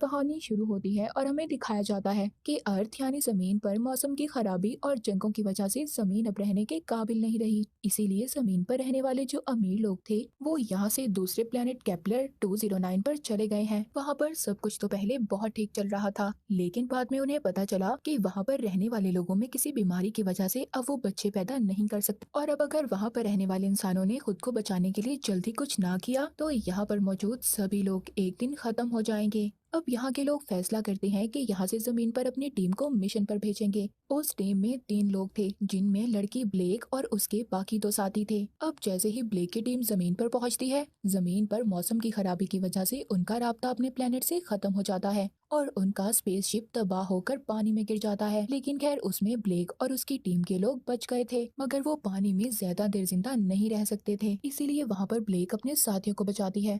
कहानी शुरू होती है और हमें दिखाया जाता है कि अर्थ यानी जमीन पर मौसम की खराबी और जंगों की वजह से जमीन अब रहने के काबिल नहीं रही। इसीलिए जमीन पर रहने वाले जो अमीर लोग थे वो यहाँ से दूसरे प्लेनेट केपलर 209 पर चले गए हैं। वहाँ पर सब कुछ तो पहले बहुत ठीक चल रहा था, लेकिन बाद में उन्हें पता चला कि वहाँ पर रहने वाले लोगों में किसी बीमारी की वजह से अब वो बच्चे पैदा नहीं कर सकते, और अब अगर वहाँ पर रहने वाले इंसानों ने खुद को बचाने के लिए जल्दी कुछ ना किया तो यहाँ पर मौजूद सभी लोग एक दिन खत्म हो जाएंगे। अब यहाँ के लोग फैसला करते हैं कि यहाँ से जमीन पर अपनी टीम को मिशन पर भेजेंगे। उस टीम में 3 लोग थे, जिनमें लड़की ब्लेक और उसके बाकी 2 साथी थे। अब जैसे ही ब्लेक की टीम जमीन पर पहुंचती है, जमीन पर मौसम की खराबी की वजह से उनका राब्ता अपने प्लेनेट से खत्म हो जाता है और उनका स्पेसशिप तबाह होकर पानी में गिर जाता है। लेकिन खैर उसमें ब्लेक और उसकी टीम के लोग बच गए थे, मगर वो पानी में ज्यादा देर जिंदा नहीं रह सकते थे। इसीलिए वहाँ पर ब्लेक अपने साथियों को बचाती है।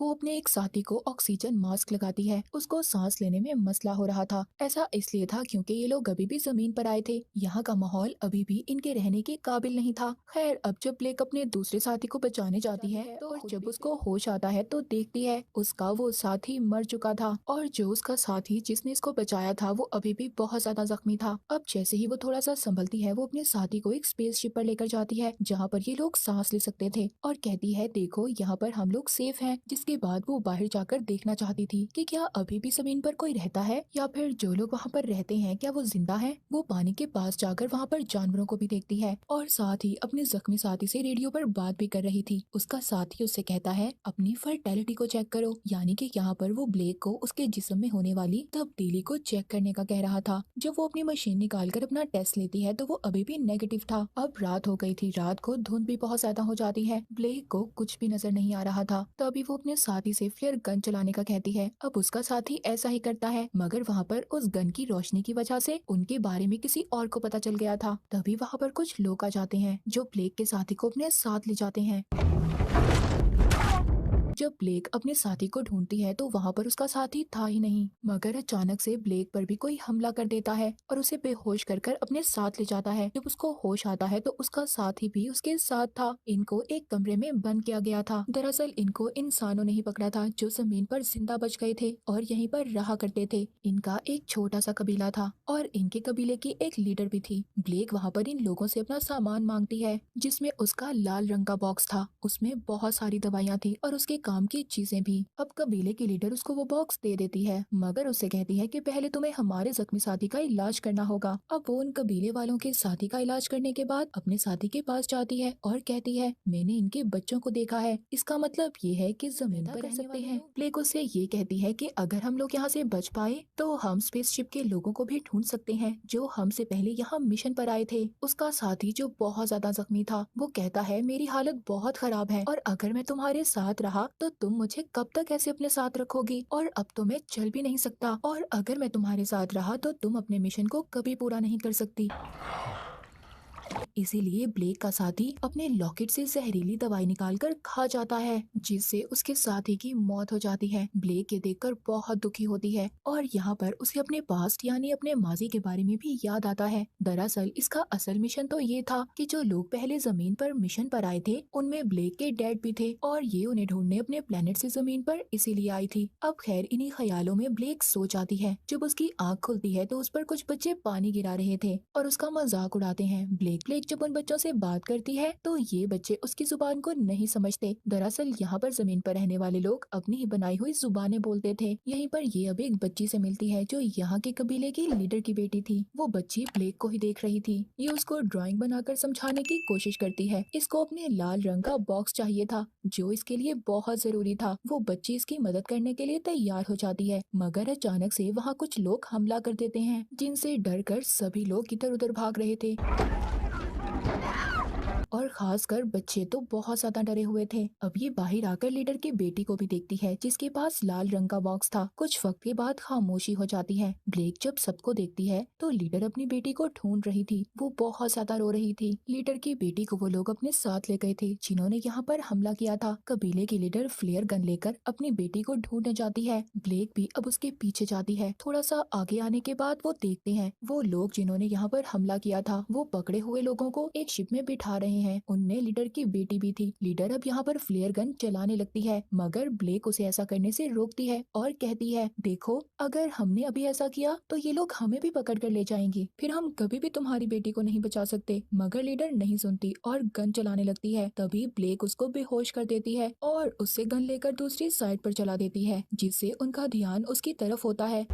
वो अपने एक साथी को ऑक्सीजन मास्क लगाती है। उसको सांस लेने में मसला हो रहा था। ऐसा इसलिए था क्योंकि ये लोग अभी भी जमीन पर आए थे। यहाँ का माहौल अभी भी इनके रहने के काबिल नहीं था। खैर अब जब ब्लेक अपने दूसरे साथी को बचाने जाती है और जब उसको होश आता है तो देखती है उसका वो साथी मर चुका था, और जो उसका साथी जिसने इसको बचाया था वो अभी भी बहुत ज्यादा जख्मी था। अब जैसे ही वो थोड़ा सा संभलती है, वो अपने साथी को एक स्पेसशिप पर लेकर जाती है जहाँ पर ये लोग सांस ले सकते थे, और कहती है देखो यहाँ पर हम लोग सेफ हैं। जिसके बाद वो बाहर जाकर देखना चाहती थी कि क्या अभी भी जमीन पर कोई रहता है या फिर जो लोग वहाँ पर रहते हैं क्या वो जिंदा है। वो पानी के पास जाकर वहाँ पर जानवरों को भी देखती है और साथ ही अपने जख्मी साथी से रेडियो पर बात भी कर रही थी। उसका साथी उससे कहता है अपनी फर्टेलिटी को चेक करो, यानी कि यहाँ पर वो ब्लेक को उसके जिस्म में होने वाली तब्दीली को चेक करने का कह रहा था। जब वो अपनी मशीन निकाल कर अपना टेस्ट लेती है तो वो अभी भी नेगेटिव था। अब रात हो गई थी, रात को धुंध भी बहुत ज्यादा हो जाती है। ब्लेक को कुछ भी नजर नहीं आ रहा था। तभी वो अपने साथी से फ्लेयर गन चलाने का कहती है। अब उसका साथी ऐसा ही करता है, मगर वहाँ पर उस गन की रोशनी की वजह से उनके बारे में किसी और को पता चल गया था। तभी वहाँ पर कुछ लोग आ जाते हैं जो ब्लेक के साथी को अपने साथ ले जाते हैं। जब ब्लेक अपने साथी को ढूंढती है तो वहाँ पर उसका साथी था ही नहीं, मगर अचानक से ब्लेक पर भी कोई हमला कर देता है और उसे बेहोश कर कर अपने साथ ले जाता है। जब उसको होश आता है तो उसका साथी भी उसके साथ था। इनको एक कमरे में बंद किया गया था। दरअसल इनको इंसानों ने ही पकड़ा था जो जमीन पर जिंदा बच गए थे और यहीं पर रहा करते थे। इनका एक छोटा सा कबीला था और इनके कबीले की एक लीडर भी थी। ब्लेक वहाँ पर इन लोगों से अपना सामान मांगती है, जिसमें उसका लाल रंग का बॉक्स था। उसमें बहुत सारी दवाइयाँ थी और उसके काम की चीजें भी। अब कबीले की लीडर उसको वो बॉक्स दे देती है, मगर उससे कहती है कि पहले तुम्हें हमारे जख्मी साथी का इलाज करना होगा। अब वो उन कबीले वालों के साथी का इलाज करने के बाद अपने साथी के पास जाती है और कहती है मैंने इनके बच्चों को देखा है, इसका मतलब ये है कि जमीन पर रह सकते हैं। ब्लेक उससे ये कहती है कि अगर हम लोग यहाँ से बच पाए तो हम स्पेसशिप के लोगों को भी ढूंढ सकते हैं जो हमसे पहले यहाँ मिशन पर आए थे। उसका साथी जो बहुत ज्यादा जख्मी था वो कहता है मेरी हालत बहुत खराब है और अगर मैं तुम्हारे साथ रहा तो तुम मुझे कब तक ऐसे अपने साथ रखोगी, और अब तो मैं चल भी नहीं सकता, और अगर मैं तुम्हारे साथ रहा तो तुम अपने मिशन को कभी पूरा नहीं कर सकती। इसीलिए ब्लेक का साथी अपने लॉकेट से जहरीली दवाई निकालकर खा जाता है, जिससे उसके साथी की मौत हो जाती है। ब्लेक ये देखकर बहुत दुखी होती है और यहाँ पर उसे अपने पास्ट यानी अपने माजी के बारे में भी याद आता है। दरअसल इसका असल मिशन तो ये था कि जो लोग पहले जमीन पर मिशन पर आए थे उनमें ब्लेक के डैड भी थे और ये उन्हें ढूंढने अपने प्लेनेट से जमीन पर इसीलिए आई थी। अब खैर इन्हीं ख्यालों में ब्लेक सो जाती है। जब उसकी आँख खुलती है तो उस पर कुछ बच्चे पानी गिरा रहे थे और उसका मजाक उड़ाते हैं। ब्लेक जब उन बच्चों से बात करती है तो ये बच्चे उसकी जुबान को नहीं समझते। दरअसल यहाँ पर जमीन पर रहने वाले लोग अपनी ही बनाई हुई जुबानें बोलते थे। यहीं पर ये अब एक बच्ची से मिलती है जो यहाँ के कबीले की लीडर की बेटी थी। वो बच्ची ब्लेक को ही देख रही थी। ये उसको ड्राइंग बनाकर समझाने की कोशिश करती है। इसको अपने लाल रंग का बॉक्स चाहिए था जो इसके लिए बहुत जरूरी था। वो बच्ची इसकी मदद करने के लिए तैयार हो जाती है, मगर अचानक से वहाँ कुछ लोग हमला कर देते हैं जिनसे डर कर सभी लोग इधर उधर भाग रहे थे और खासकर बच्चे तो बहुत ज्यादा डरे हुए थे। अब ये बाहर आकर लीडर की बेटी को भी देखती है जिसके पास लाल रंग का बॉक्स था। कुछ वक्त के बाद खामोशी हो जाती है। ब्लेक जब सबको देखती है तो लीडर अपनी बेटी को ढूंढ रही थी। वो बहुत ज्यादा रो रही थी। लीडर की बेटी को वो लोग अपने साथ ले गए थे जिन्होंने यहाँ पर हमला किया था। कबीले की लीडर फ्लेयर गन लेकर अपनी बेटी को ढूंढने जाती है। ब्लेक भी अब उसके पीछे जाती है। थोड़ा सा आगे आने के बाद वो देखते हैं वो लोग जिन्होंने यहाँ पर हमला किया था वो पकड़े हुए लोगों को एक शिप में बिठा रहे हैं उनमें लीडर की बेटी भी थी। लीडर अब यहाँ पर फ्लेयर गन चलाने लगती है, मगर ब्लेक उसे ऐसा करने से रोकती है और कहती है, देखो अगर हमने अभी ऐसा किया तो ये लोग हमें भी पकड़ कर ले जाएंगे, फिर हम कभी भी तुम्हारी बेटी को नहीं बचा सकते। मगर लीडर नहीं सुनती और गन चलाने लगती है। तभी ब्लेक उसको बेहोश कर देती है और उससे गन लेकर दूसरी साइड पर चला देती है, जिससे उनका ध्यान उसकी तरफ होता है।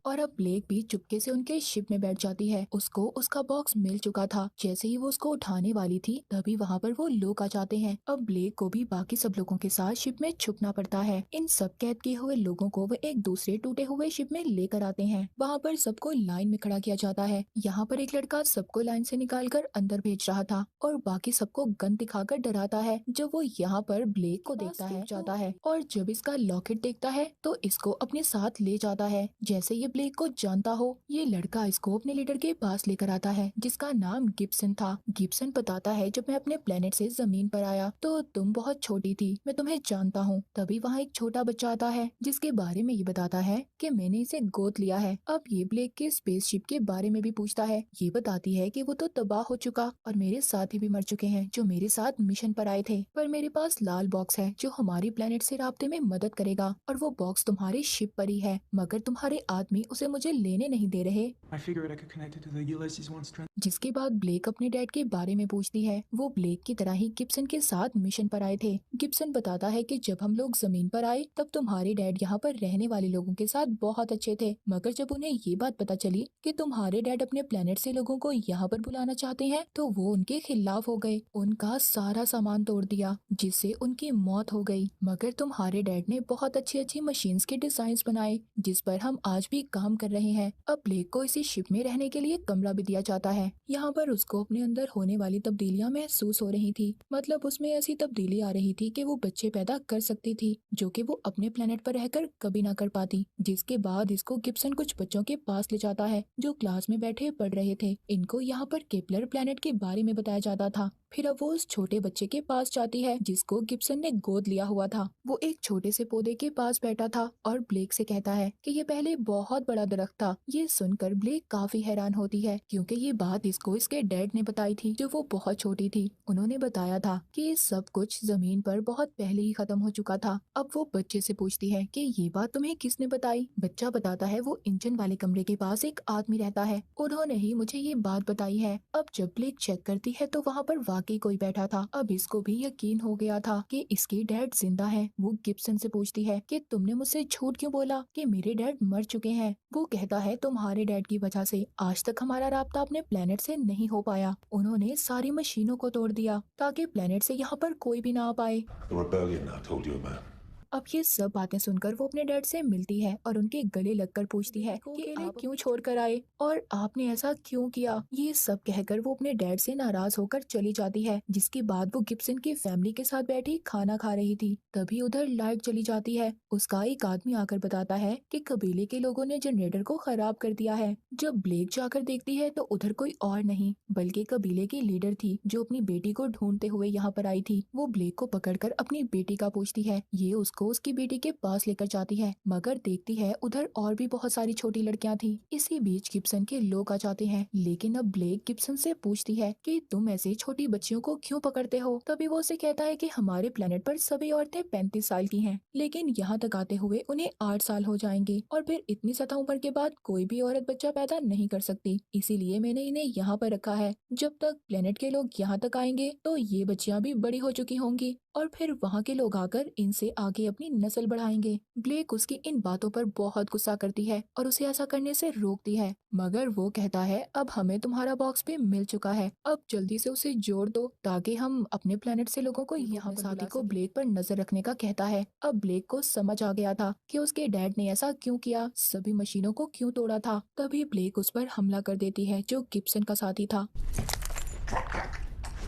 और अब ब्लेक भी चुपके से उनके शिप में बैठ जाती है। उसको उसका बॉक्स मिल चुका था। जैसे ही वो उसको उठाने वाली थी तभी वहाँ पर वो लोग आ जाते हैं। अब ब्लेक को भी बाकी सब लोगों के साथ शिप में छुपना पड़ता है। इन सब कैद किए हुए लोगों को वो एक दूसरे टूटे हुए शिप में लेकर आते हैं। वहाँ पर सबको लाइन में खड़ा किया जाता है। यहाँ पर एक लड़का सबको लाइन से निकाल कर अंदर भेज रहा था और बाकी सबको गन दिखाकर डराता है। जब वो यहाँ पर ब्लेक को देखता है जाता है और जब इसका लॉकेट देखता है तो इसको अपने साथ ले जाता है। जैसे ये ब्लेक को जानता हो, ये लड़का इसको अपने लीडर के पास लेकर आता है जिसका नाम गिब्सन था। गिब्सन बताता है, जब मैं अपने प्लेनेट से जमीन पर आया तो तुम बहुत छोटी थी, मैं तुम्हें जानता हूँ। तभी वहाँ एक छोटा बच्चा आता है जिसके बारे में ये बताता है कि मैंने इसे गोद लिया है। अब ये ब्लेक के स्पेसशिप के बारे में भी पूछता है। ये बताती है कि वो तो तबाह हो चुका और मेरे साथी भी मर चुके हैं जो मेरे साथ मिशन पर आए थे, पर मेरे पास लाल बॉक्स है जो हमारी प्लेनेट से राब्ते में मदद करेगा और वो बॉक्स तुम्हारे शिप पर ही है, मगर तुम्हारे आदमी उसे मुझे लेने नहीं दे रहे। I figured I could connect it to the Ulysses 1 strength. जिसके बाद ब्लेक अपने डैड के बारे में पूछती है। वो ब्लेक की तरह ही गिब्सन के साथ मिशन पर आए थे। गिब्सन बताता है कि जब हम लोग जमीन पर आए तब तुम्हारे डैड यहाँ पर रहने वाले लोगों के साथ बहुत अच्छे थे, मगर जब उन्हें ये बात पता चली कि तुम्हारे डैड अपने प्लेनेट से लोगों को यहाँ पर बुलाना चाहते हैं तो वो उनके खिलाफ हो गए, उनका सारा सामान तोड़ दिया जिससे उनकी मौत हो गई। मगर तुम्हारे डैड ने बहुत अच्छी अच्छी मशीन्स के डिजाइन बनाए जिस पर हम आज भी काम कर रहे हैं। अब ब्लेक को इसी शिप में रहने के लिए कमरा भी दिया जाता है। यहाँ पर उसको अपने अंदर होने वाली तब्दीलियां महसूस हो रही थी, मतलब उसमें ऐसी तब्दीली आ रही थी कि वो बच्चे पैदा कर सकती थी जो कि वो अपने प्लेनेट पर रहकर कभी ना कर पाती। जिसके बाद इसको गिब्सन कुछ बच्चों के पास ले जाता है जो क्लास में बैठे पढ़ रहे थे। इनको यहाँ पर केपलर प्लेनेट के बारे में बताया जाता था। फिर अब वो उस छोटे बच्चे के पास जाती है जिसको गिब्सन ने गोद लिया हुआ था। वो एक छोटे से पौधे के पास बैठा था और ब्लेक से कहता है कि ये पहले बहुत बड़ा दरख्त था। ये सुनकर ब्लेक काफी हैरान होती है क्योंकि ये बात इसको इसके डैड ने बताई थी जो वो बहुत छोटी थी। उन्होंने बताया था कि ये सब कुछ जमीन पर बहुत पहले ही खत्म हो चुका था। अब वो बच्चे से पूछती है कि ये बात तुम्हें किसने बताई। बच्चा बताता है वो इंजन वाले कमरे के पास एक आदमी रहता है, उन्होंने ही मुझे ये बात बताई है। अब जब ब्लेक चेक करती है तो वहाँ पर वाकई कोई बैठा था। अब इसको भी यकीन हो गया था कि इसके डैड जिंदा है। वो गिब्सन से पूछती है कि तुमने मुझसे झूठ क्यों बोला कि मेरे डैड मर चुके हैं। वो कहता है तुम्हारे डैड की वजह से आज तक हमारा राब्ता अपने प्लेनेट से नहीं हो पाया। उन्होंने सारी मशीनों को तोड़ दिया ताकि प्लेनेट से यहाँ पर कोई भी ना आ पाए। The rebellion I told you about. अब ये सब बातें सुनकर वो अपने डैड से मिलती है और उनके गले लगकर पूछती है कि आप क्यों छोड़कर आए और आपने ऐसा क्यों किया। ये सब कहकर वो अपने डैड से नाराज होकर चली जाती है। जिसके बाद वो गिब्सन की फैमिली के साथ बैठी खाना खा रही थी। तभी उधर लाइट चली जाती है। उसका एक आदमी आकर बताता है कि कबीले के लोगों ने जनरेटर को खराब कर दिया है। जब ब्लेक जाकर देखती है तो उधर कोई और नहीं बल्कि कबीले की लीडर थी जो अपनी बेटी को ढूंढते हुए यहाँ पर आई थी। वो ब्लेक को पकड़कर अपनी बेटी का पूछती है। ये उसको उसकी बेटी के पास लेकर जाती है, मगर देखती है उधर और भी बहुत सारी छोटी लड़कियां थी। इसी बीच गिब्सन के लोग आ जाते हैं, लेकिन अब ब्लेक गिब्सन से पूछती है कि तुम ऐसे छोटी बच्चियों को क्यों पकड़ते हो। तभी वो उसे कहता है कि हमारे प्लेनेट पर सभी औरतें 35 साल की हैं, लेकिन यहाँ तक आते हुए उन्हें 8 साल हो जाएंगे और फिर इतनी सतह उम्र के बाद कोई भी औरत बच्चा पैदा नहीं कर सकती। इसीलिए मैंने इन्हें यहाँ पर रखा है। जब तक प्लेनेट के लोग यहाँ तक आएंगे तो ये बच्चियां भी बड़ी हो चुकी होंगी और फिर वहाँ के लोग आकर इनसे आगे अपनी नस्ल बढ़ाएंगे। ब्लेक उसकी इन बातों पर बहुत गुस्सा करती है और उसे ऐसा करने से रोकती है, मगर वो कहता है अब हमें तुम्हारा बॉक्स भी मिल चुका है, अब जल्दी से उसे जोड़ दो ताकि हम अपने प्लेनेट से लोगों को यहाँ साथी को ब्लेक पर नजर रखने का कहता है। अब ब्लेक को समझ आ गया था कि उसके डैड ने ऐसा क्यों किया, सभी मशीनों को क्यों तोड़ा था। तभी ब्लेक उस पर हमला कर देती है जो गिब्सन का साथी था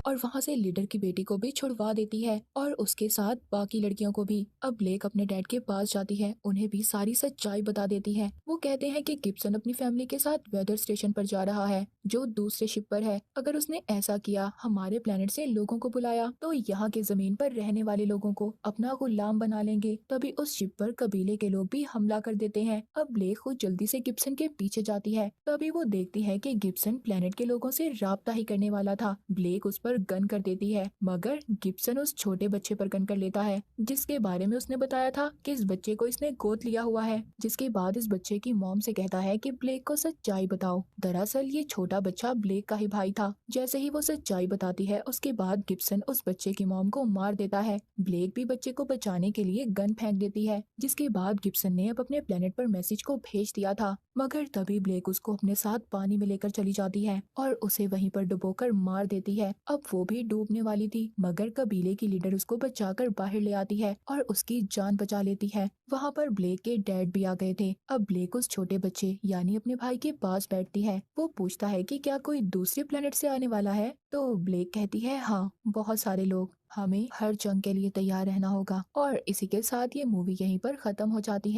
और वहाँ से लीडर की बेटी को भी छुड़वा देती है और उसके साथ बाकी लड़कियों को भी। अब ब्लेक अपने डैड के पास जाती है, उन्हें भी सारी सच्चाई बता देती है। वो कहते हैं कि गिब्सन अपनी फैमिली के साथ वेदर स्टेशन पर जा रहा है जो दूसरे शिप पर है। अगर उसने ऐसा किया, हमारे प्लेनेट से लोगों को बुलाया, तो यहाँ के जमीन पर रहने वाले लोगों को अपना गुलाम बना लेंगे। तभी उस शिप पर कबीले के लोग भी हमला कर देते हैं। अब ब्लेक खुद जल्दी से गिब्सन के पीछे जाती है। तभी वो देखती है कि गिब्सन प्लेनेट के लोगों से राब्ता ही करने वाला था। ब्लेक उस पर गन कर देती है, मगर गिब्सन उस छोटे बच्चे पर गन कर लेता है जिसके बारे में उसने बताया था कि इस बच्चे को इसने गोद लिया हुआ है। जिसके बाद इस बच्चे की मॉम से कहता है कि ब्लेक को सच्चाई बताओ। दरअसल ये छोटा बच्चा ब्लेक का ही भाई था। जैसे ही वो सच्चाई बताती है, उसके बाद गिब्सन उस बच्चे की मॉम को मार देता है। ब्लेक भी बच्चे को बचाने के लिए गन फेंक देती है। जिसके बाद गिब्सन ने अब अपने प्लेनेट पर मैसेज को भेज दिया था, मगर तभी ब्लेक उसको अपने साथ पानी में लेकर चली जाती है और उसे वहीं पर डुबोकर मार देती है। अब वो भी डूबने वाली थी, मगर कबीले की लीडर उसको बचाकर बाहर ले आती है और उसकी जान बचा लेती है। वहाँ पर ब्लेक के डैड भी आ गए थे। अब ब्लेक उस छोटे बच्चे यानी अपने भाई के पास बैठती है। वो पूछता है कि क्या कोई दूसरे प्लेनेट से आने वाला है, तो ब्लेक कहती है हाँ, बहुत सारे लोग, हमें हर जंग के लिए तैयार रहना होगा। और इसी के साथ ये मूवी यहीं पर खत्म हो जाती है।